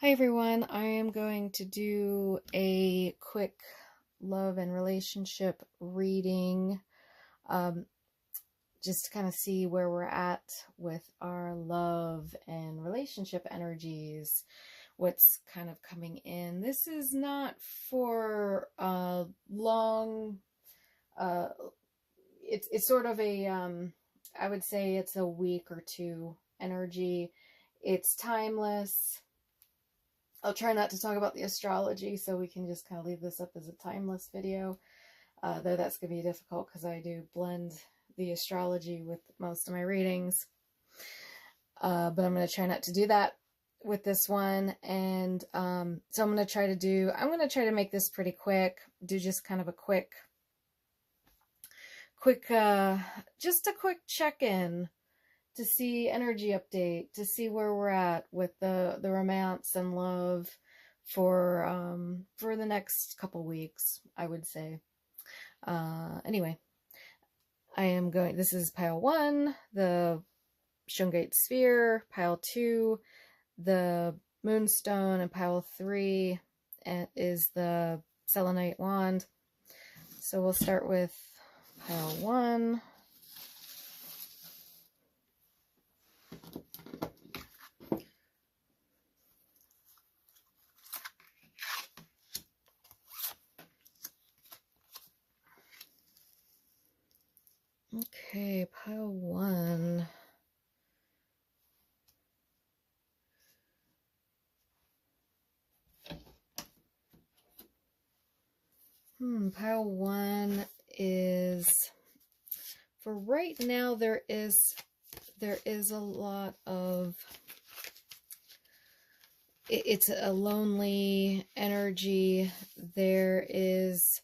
Hi everyone, I am going to do a quick love and relationship reading, just to kind of see where we're at with our love and relationship energies, what's kind of coming in. This is not for long, uh, it's sort of a, I would say it's a week or two energy. It's timeless. I'll try not to talk about the astrology, so we can just kind of leave this up as a timeless video, though that's going to be difficult because I do blend the astrology with most of my readings. But I'm going to try not to do that with this one. And so I'm going to try to make this pretty quick, do just kind of a quick, just a quick check-in to see energy update, to see where we're at with the romance and love for the next couple weeks, I would say. Anyway, this is pile 1, the Shungite Sphere, pile 2, the Moonstone, and pile 3 is the Selenite Wand. So we'll start with pile 1. Okay, pile 1. Pile 1 is, for right now, there is a lot of, it's a lonely energy. There is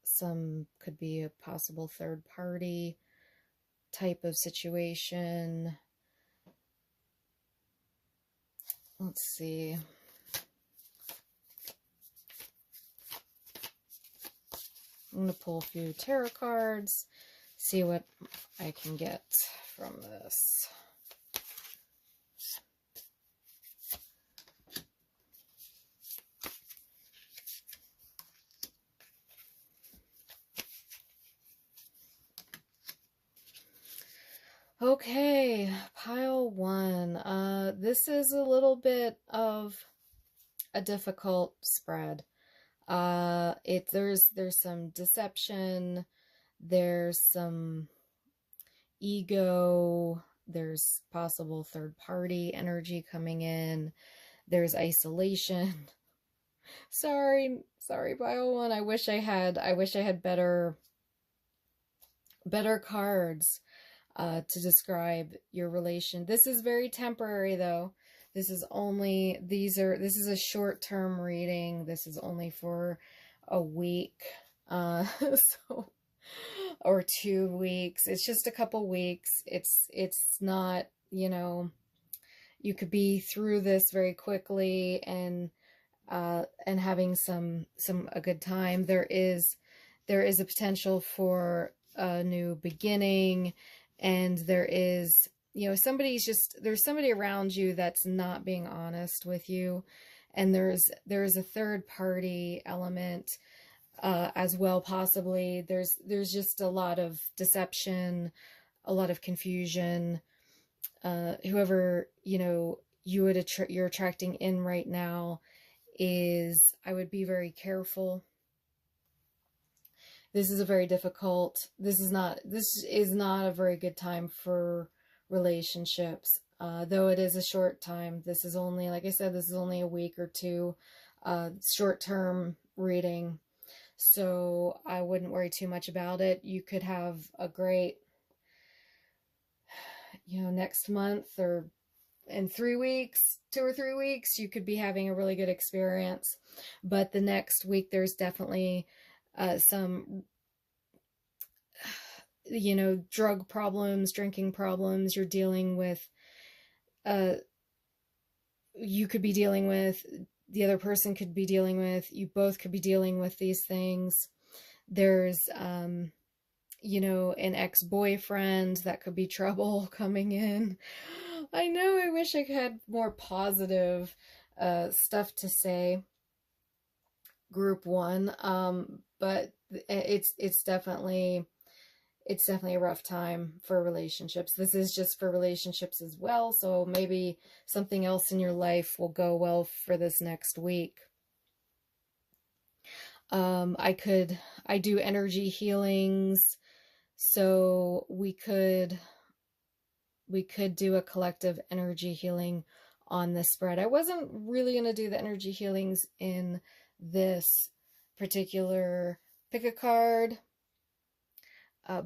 some, could be a possible third party type of situation. Let's see. I'm going to pull a few tarot cards, see what I can get from this. Okay, pile 1. This is a little bit of a difficult spread. There's some deception, there's some ego, there's possible third party energy coming in, there's isolation. Sorry, pile 1. I wish I had better cards to describe your relation. This is very temporary though. This is a short-term reading. This is only for a week, so, or 2 weeks. It's just a couple weeks. It's not, you could be through this very quickly and having a good time. There is a potential for a new beginning, and there is, there's somebody around you that's not being honest with you, and there's a third party element as well, possibly. There's just a lot of deception, a lot of confusion. Whoever you're attracting in right now I would be very careful. This is not a very good time for relationships, though it is a short time. This is only, like I said, this is only a week or two, short-term reading, so I wouldn't worry too much about it. You could have a great, next month, or in 3 weeks, 2 or 3 weeks, you could be having a really good experience. But the next week, there's definitely some, drug problems, drinking problems you're dealing with. You could be dealing with, the other person could be dealing with, you both could be dealing with these things. There's, an ex-boyfriend that could be trouble coming in. I know, I wish I had more positive stuff to say, group one. But it's definitely a rough time for relationships. This is just for relationships as well, so maybe something else in your life will go well for this next week. I do energy healings, so we could do a collective energy healing on this spread. I wasn't really going to do the energy healings in this particular pick a card,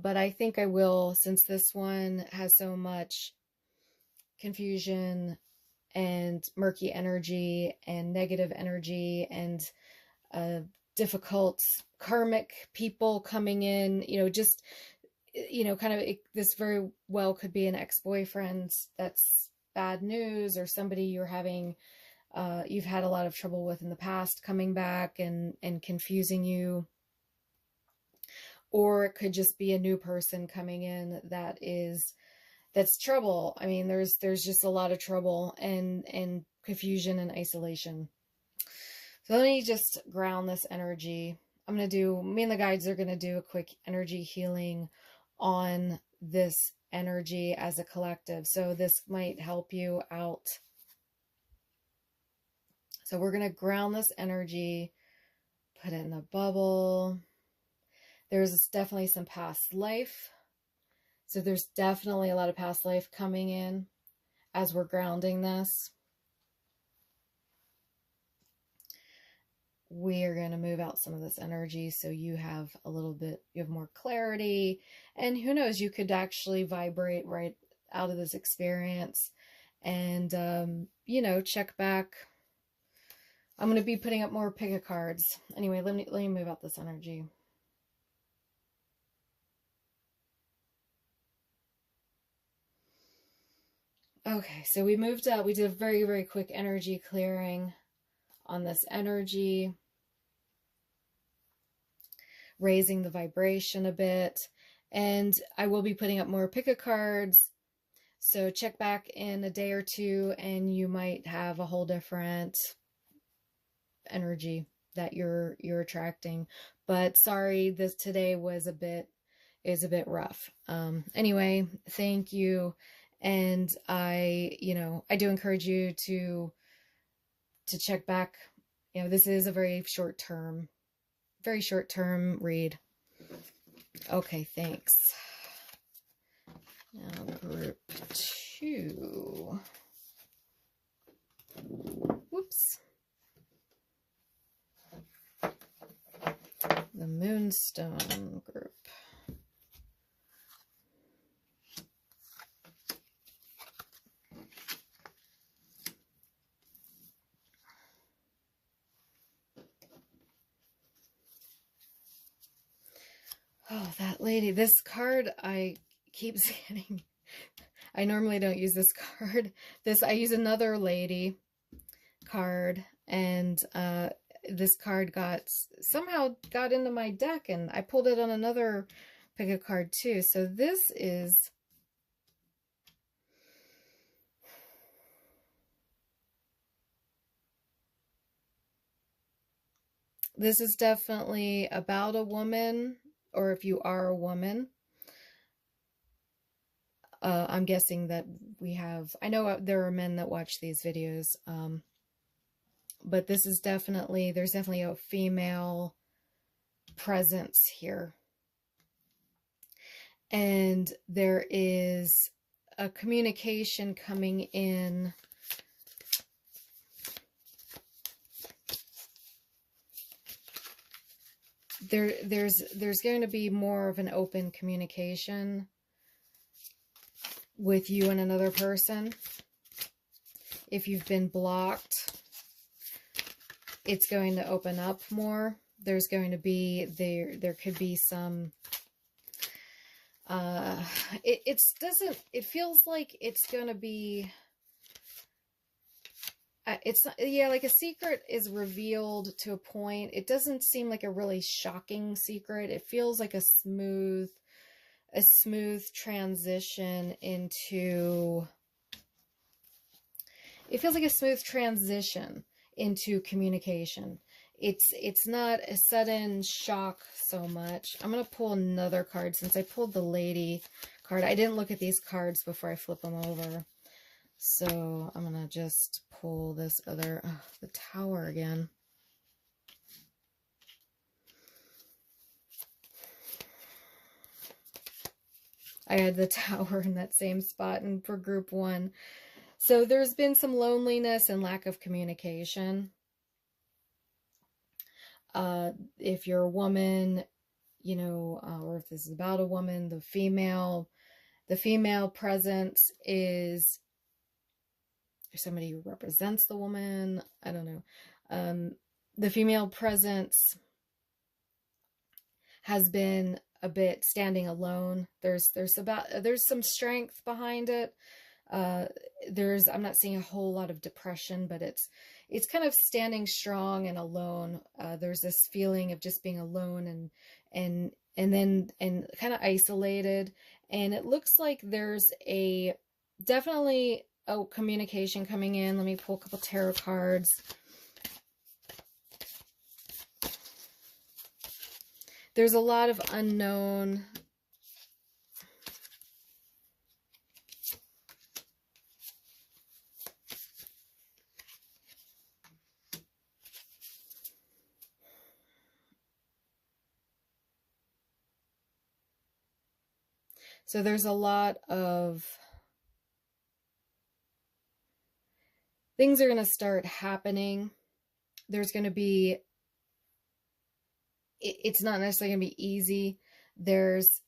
but I think I will, since this one has so much confusion and murky energy and negative energy and difficult karmic people coming in, just, kind of, this very well could be an ex-boyfriend that's bad news, or somebody you're having, you've had a lot of trouble with in the past coming back and confusing you. Or it could just be a new person coming in that's trouble. I mean, there's just a lot of trouble and confusion and isolation. So let me just ground this energy. Me and the guides are going to do a quick energy healing on this energy as a collective. So this might help you out. So we're going to ground this energy, put it in the bubble. There's definitely some past life. So there's definitely a lot of past life coming in as we're grounding this. We are going to move out some of this energy so you have more clarity, and who knows, you could actually vibrate right out of this experience and, check back. I'm going to be putting up more pick a cards. Anyway, let me move out this energy. Okay, so we moved up. We did a very, very quick energy clearing on this energy, raising the vibration a bit. And I will be putting up more pick a cards. So check back in a day or two and you might have a whole different energy that you're attracting. But sorry, this today is a bit rough. Anyway, thank you. And I do encourage you to check back. This is a very short term read. Okay, thanks. Now group 2. Whoops. The Moonstone group. Oh, that lady. This card I keep getting. I normally don't use this card. I use another lady card, and this card somehow got into my deck, and I pulled it on another pick a card too. So this is definitely about a woman, or if you are a woman. I'm guessing that I know there are men that watch these videos, but there's definitely a female presence here. And there is a communication coming in. There's going to be more of an open communication with you and another person. If you've been blocked, it's going to open up more. There's going to be there could be some it feels like it's going to be like a secret is revealed to a point. It doesn't seem like a really shocking secret. It feels like a smooth transition into it feels like a smooth transition into communication. It's not a sudden shock so much. I'm going to pull another card since I pulled the lady card. I didn't look at these cards before I flip them over. So I'm going to just pull this other, the Tower again. I had the Tower in that same spot and for group 1. So there's been some loneliness and lack of communication. If you're a woman, you know, or if this is about a woman, the female presence is somebody who represents the woman. I don't know. The female presence has been a bit standing alone. There's some strength behind it. I'm not seeing a whole lot of depression, but it's kind of standing strong and alone. There's this feeling of just being alone and kind of isolated. And it looks like there's definitely a communication coming in. Let me pull a couple tarot cards. There's a lot of unknown. So there's a lot of things are going to start happening. There's going to be, it's not necessarily going to be easy. There's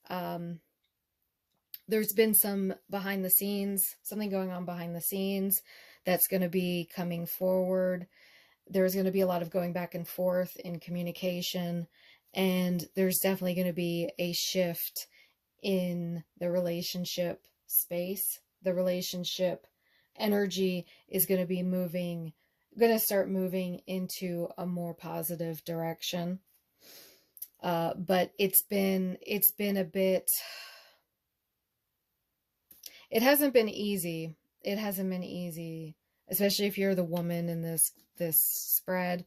been some behind the scenes, something going on behind the scenes that's going to be coming forward. There's going to be a lot of going back and forth in communication, and there's definitely going to be a shift in the relationship space. The relationship energy is going to start moving into a more positive direction. But it's been a bit, it hasn't been easy. It hasn't been easy, especially if you're the woman in this spread.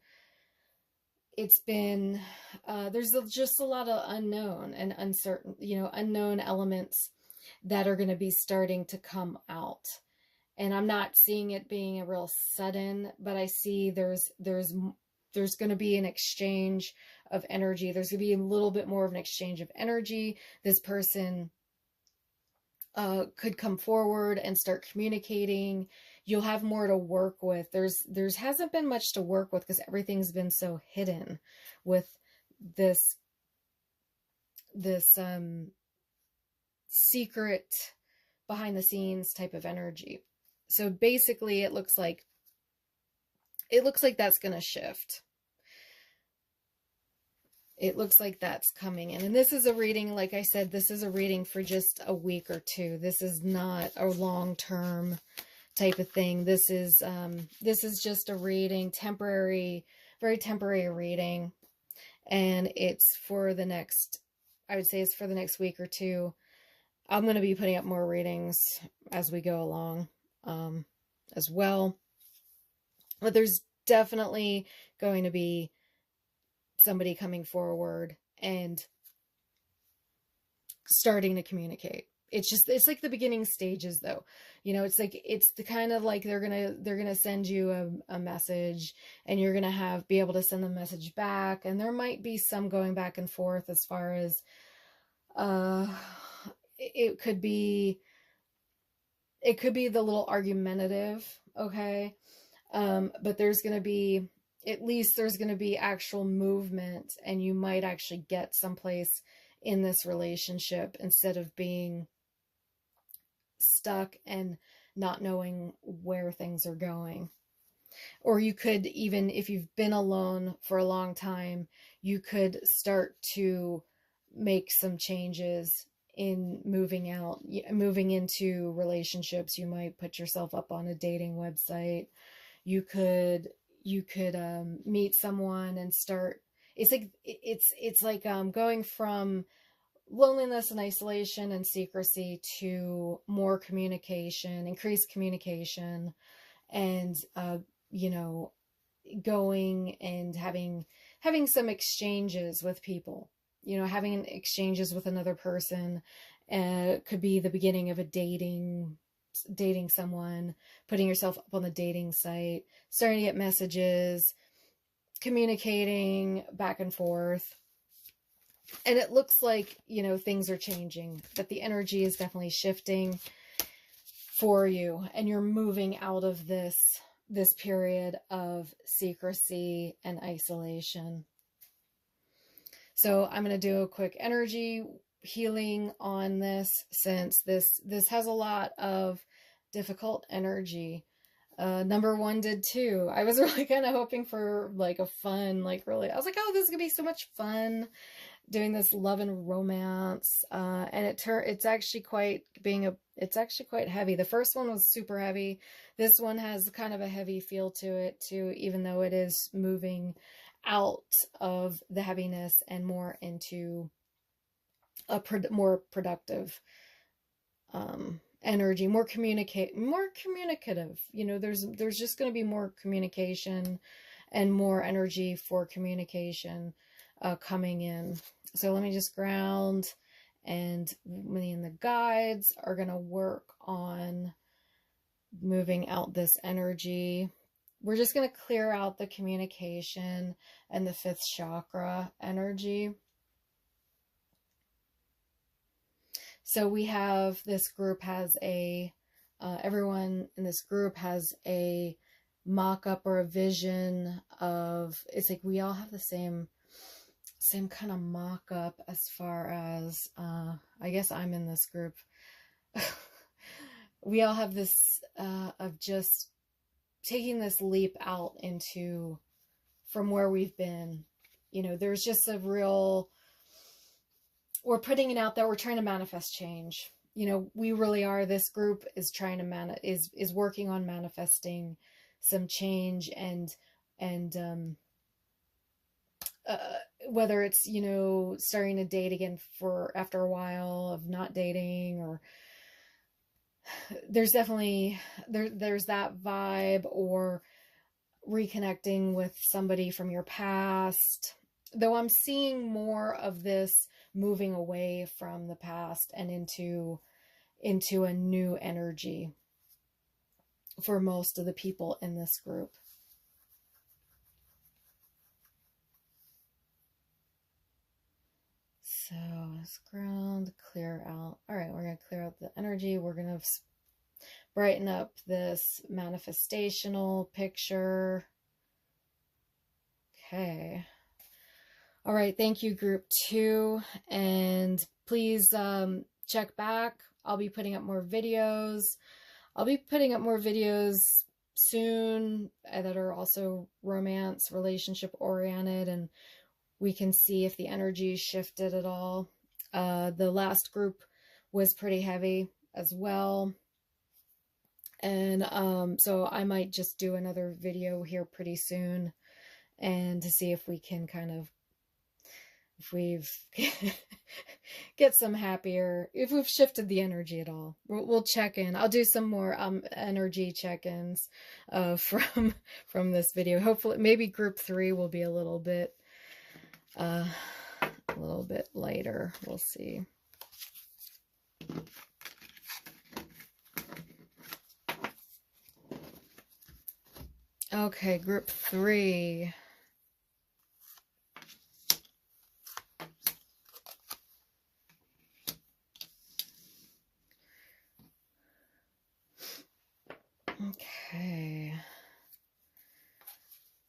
It's been, there's just a lot of unknown and uncertain, unknown elements that are going to be starting to come out. And I'm not seeing it being a real sudden, but I see there's going to be an exchange of energy. There's going to be a little bit more of an exchange of energy. This person could come forward and start communicating. You'll have more to work with. There's hasn't been much to work with because everything's been so hidden with this secret behind the scenes type of energy. So basically it looks like that's going to shift. It looks like that's coming in. And this is a reading, like I said, this is a reading for just a week or two. This is not a long-term type of thing. This is just a reading, temporary, very temporary reading. And it's for the next, I would say it's for the next week or two. I'm going to be putting up more readings as we go along as well. But there's definitely going to be somebody coming forward and starting to communicate. It's like the beginning stages though. It's like, it's the kind of like they're going to send you a message and you're going to be able to send the message back. And there might be some going back and forth as far as, it could be the little argumentative. Okay. But there's going to be, at least there's going to be actual movement and you might actually get someplace in this relationship instead of being stuck and not knowing where things are going. Or you could, even if you've been alone for a long time, you could start to make some changes in moving into relationships. You might put yourself up on a dating website. You could meet someone and start, it's like going from loneliness and isolation and secrecy to more communication, increased communication, and, you know, going and having some exchanges with people, you know, having exchanges with another person. Could be the beginning of a dating someone, putting yourself up on the dating site, starting to get messages, communicating back and forth. And it looks like, you know, things are changing, that the energy is definitely shifting for you, and you're moving out of this period of secrecy and isolation. So I'm going to do a quick energy healing on this, since this has a lot of difficult energy. Number one did too. I was really kind of hoping for like a fun, like really, I was like, oh, this is gonna be so much fun doing this love and romance. And it's actually quite heavy. The first one was super heavy. This one has kind of a heavy feel to it too, even though it is moving out of the heaviness and more into a more productive energy, more communicative. You know, there's just going to be more communication and more energy for communication coming in. So let me just ground, and me and the guides are going to work on moving out this energy. We're just going to clear out the communication and the 5th chakra energy. So we have, this group has everyone in this group has a mock-up or a vision of, it's like we all have the same kind of mock-up as far as, I guess I'm in this group. We all have this, of just taking this leap out into, from where we've been. You know, there's just a real, we're putting it out there. We're trying to manifest change. You know, we really are. This group is trying to is working on manifesting some change, and whether it's, you know, starting to date again after a while of not dating, or there's definitely there's that vibe, or reconnecting with somebody from your past. Though I'm seeing more of this moving away from the past and into a new energy for most of the people in this group. So let's ground, clear out. All right, we're going to clear out the energy. We're going to brighten up this manifestational picture. Okay. All right, thank you, group 2. And please check back. I'll be putting up more videos. I'll be putting up more videos soon that are also romance, relationship oriented, and we can see if the energy shifted at all. The last group was pretty heavy as well. And so I might just do another video here pretty soon, and to see if we can kind of, if we've get some happier, if we've shifted the energy at all. We'll check in. I'll do some more energy check-ins from this video. Hopefully, maybe group 3 will be a little bit lighter. We'll see. Okay, group 3. Okay.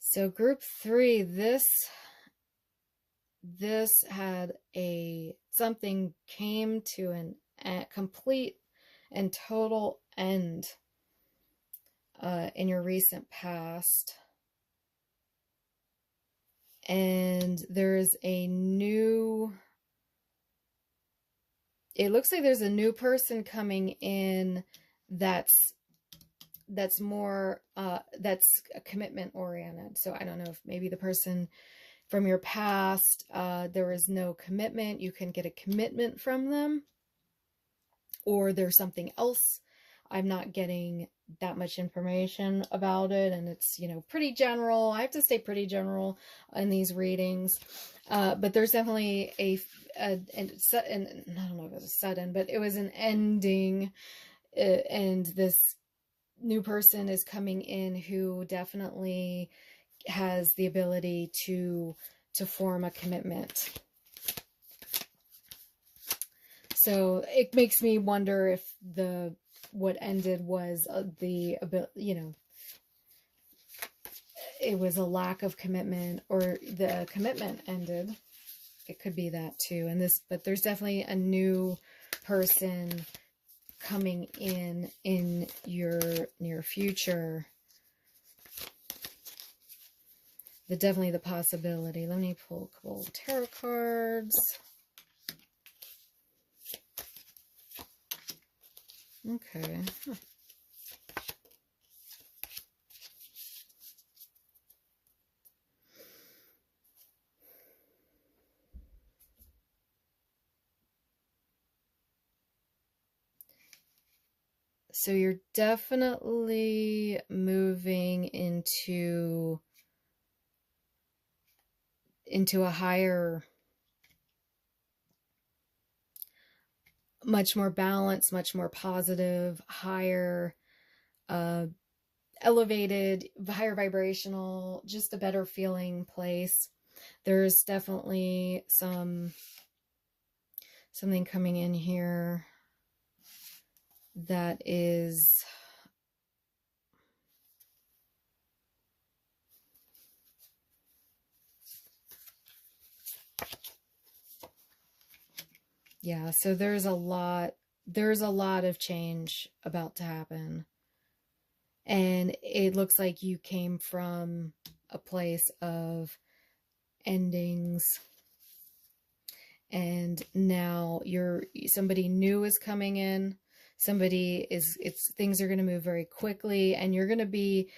So group 3, this had something came to a complete and total end in your recent past. And there's it looks like there's a new person coming in that's more that's commitment oriented. So I don't know if maybe the person from your past, there is no commitment, you can get a commitment from them, or there's something else. I'm not getting that much information about it, and it's, you know, pretty general. I have to say pretty general in these readings. But there's definitely and I don't know if it was a sudden, but it was an ending, and this new person is coming in who definitely has the ability to form a commitment. So it makes me wonder if what ended was you know, it was a lack of commitment, or the commitment ended. It could be that too. But there's definitely a new person coming in your near future. Definitely the possibility. Let me pull a couple tarot cards. Okay. Huh. So you're definitely moving into a higher, much more balanced, much more positive, higher, elevated, higher vibrational, just a better feeling place. There's definitely something coming in here that is yeah, so there's a lot of change about to happen. And it looks like you came from a place of endings, and now somebody new is coming in. Things are going to move very quickly, and you're going to be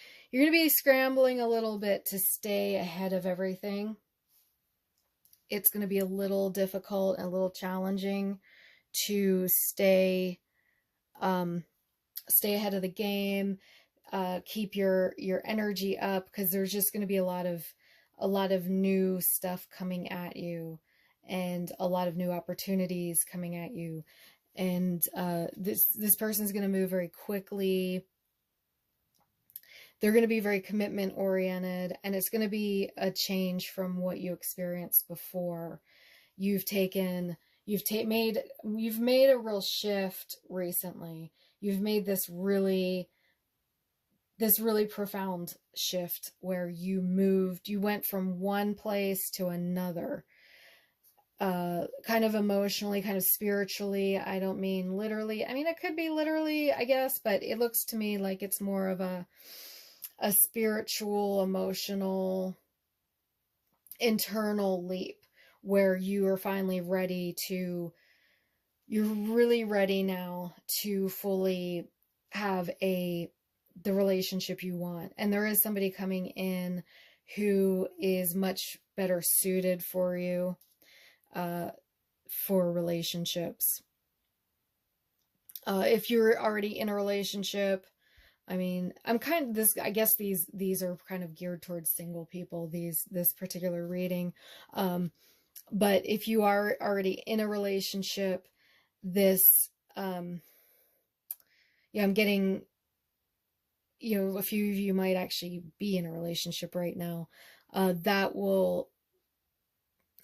scrambling a little bit to stay ahead of everything. It's going to be a little difficult and a little challenging to stay ahead of the game, keep your energy up, because there's just going to be a lot of new stuff coming at you, and a lot of new opportunities coming at you. And this person's going to move very quickly. They're going to be very commitment oriented, and it's going to be a change from what you experienced before. You've made a real shift recently. You've made this really profound shift where you went from one place to another, kind of emotionally, kind of spiritually. I don't mean literally. I mean, it could be literally, I guess, but it looks to me like it's more of a spiritual, emotional, internal leap, where you are finally you're really ready now to fully have the relationship you want. And there is somebody coming in who is much better suited for you, for relationships. If you're already in a relationship, I mean, I guess these are kind of geared towards single people, this particular reading. But if you are already in a relationship, I'm getting, a few of you might actually be in a relationship right now. That will,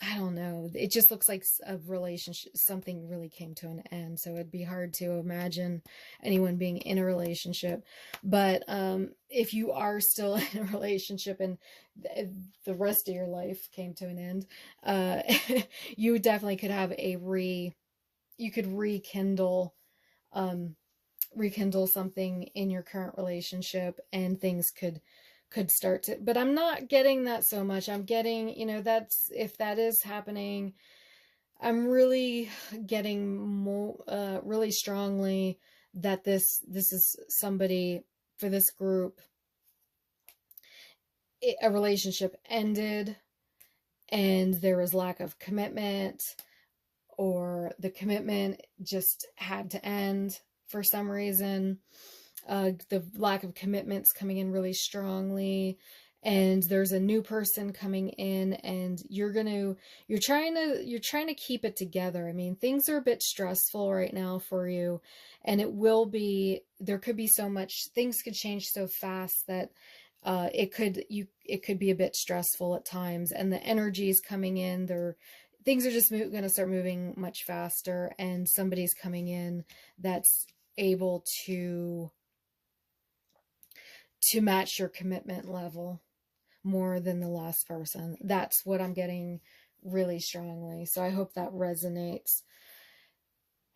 I don't know. It just looks like a relationship, something really came to an end. So it'd be hard to imagine anyone being in a relationship. But if you are still in a relationship and the rest of your life came to an end, you definitely could have you could rekindle something in your current relationship, and things could start to, but I'm not getting that so much. I'm getting, if that is happening, I'm really getting more, really strongly that this is somebody, for this group, a relationship ended and there was lack of commitment, or the commitment just had to end for some reason. The lack of commitments coming in really strongly, and there's a new person coming in, and you're trying to keep it together. I mean, things are a bit stressful right now for you, and there could be so much, things could change so fast that it could be a bit stressful at times, and the energy is coming in. Things are just going to start moving much faster, and somebody's coming in that's able to match your commitment level more than the last person. That's what I'm getting really strongly. So I hope that resonates.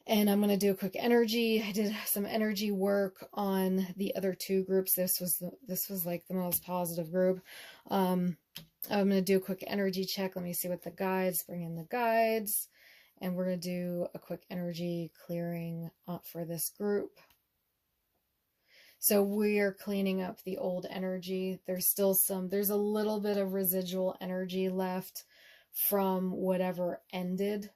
And I'm going to do a quick energy. I did some energy work on the other two groups. This was like the most positive group. I'm going to do a quick energy check. Let me see what the guides, bring in the guides. And we're going to do a quick energy clearing for this group. So we're cleaning up the old energy. There's a little bit of residual energy left from whatever ended.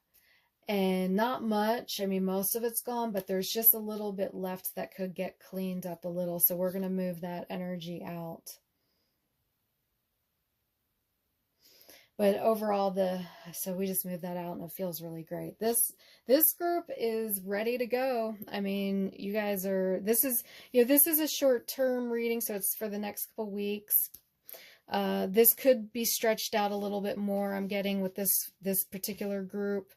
And not much. I mean, most of it's gone, but there's just a little bit left that could get cleaned up a little. So we're going to move that energy out. But overall, so we just moved that out, and it feels really great. This group is ready to go. I mean, you guys are, this is a short-term reading, so it's for the next couple weeks. This could be stretched out a little bit more, I'm getting, with this particular group.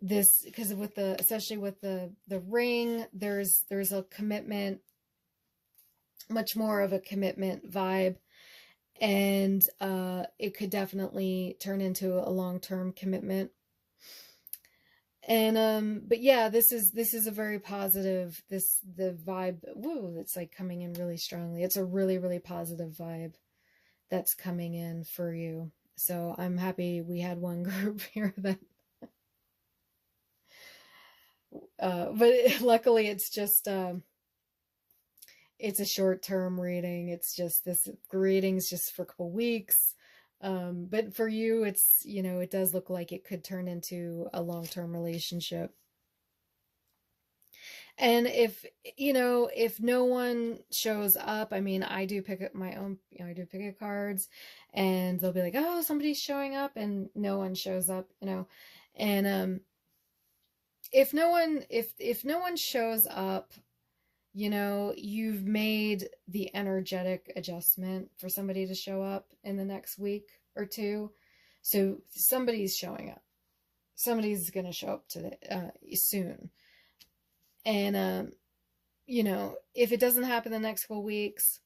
Because especially with the ring, there's a commitment, much more of a commitment vibe. And it could definitely turn into a long-term commitment. And but yeah, this is a very positive, the vibe, woo, it's like coming in really strongly. It's a really, really positive vibe that's coming in for you. So I'm happy we had one group here that but luckily it's just it's a short-term reading. It's just, this reading's just for a couple weeks. But for you, it's, it does look like it could turn into a long-term relationship. And if no one shows up, I mean, I do pick up my own, I do pick up cards, and they'll be like, oh, somebody's showing up, and no one shows up, and if no one shows up, you've made the energetic adjustment for somebody to show up in the next week or two. So somebody's showing up. Somebody's going to show up soon. And, if it doesn't happen the next couple weeks,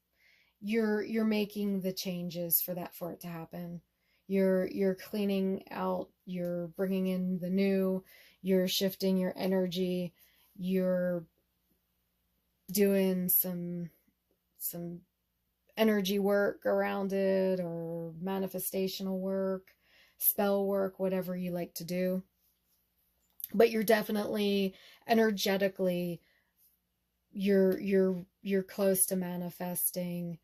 you're making the changes for it to happen. You're cleaning out, you're bringing in the new, you're shifting your energy, you're doing some energy work around it, or manifestational work, spell work, whatever you like to do. But you're definitely energetically, you're close to manifesting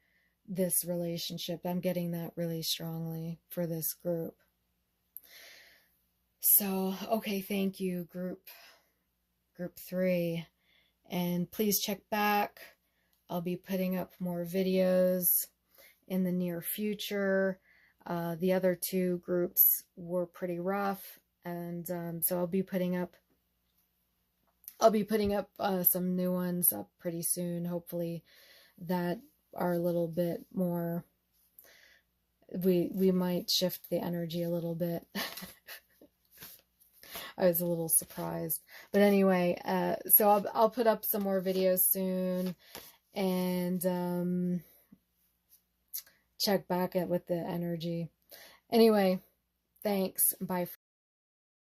this relationship. I'm getting that really strongly for this group. So, okay, thank you, group 3. And please check back. I'll be putting up more videos in the near future. The other two groups were pretty rough, and so I'll be putting up some new ones up pretty soon, hopefully, that are a little bit more, we might shift the energy a little bit. I was a little surprised, but anyway, so I'll put up some more videos soon, and check back with the energy. Anyway, thanks. Bye.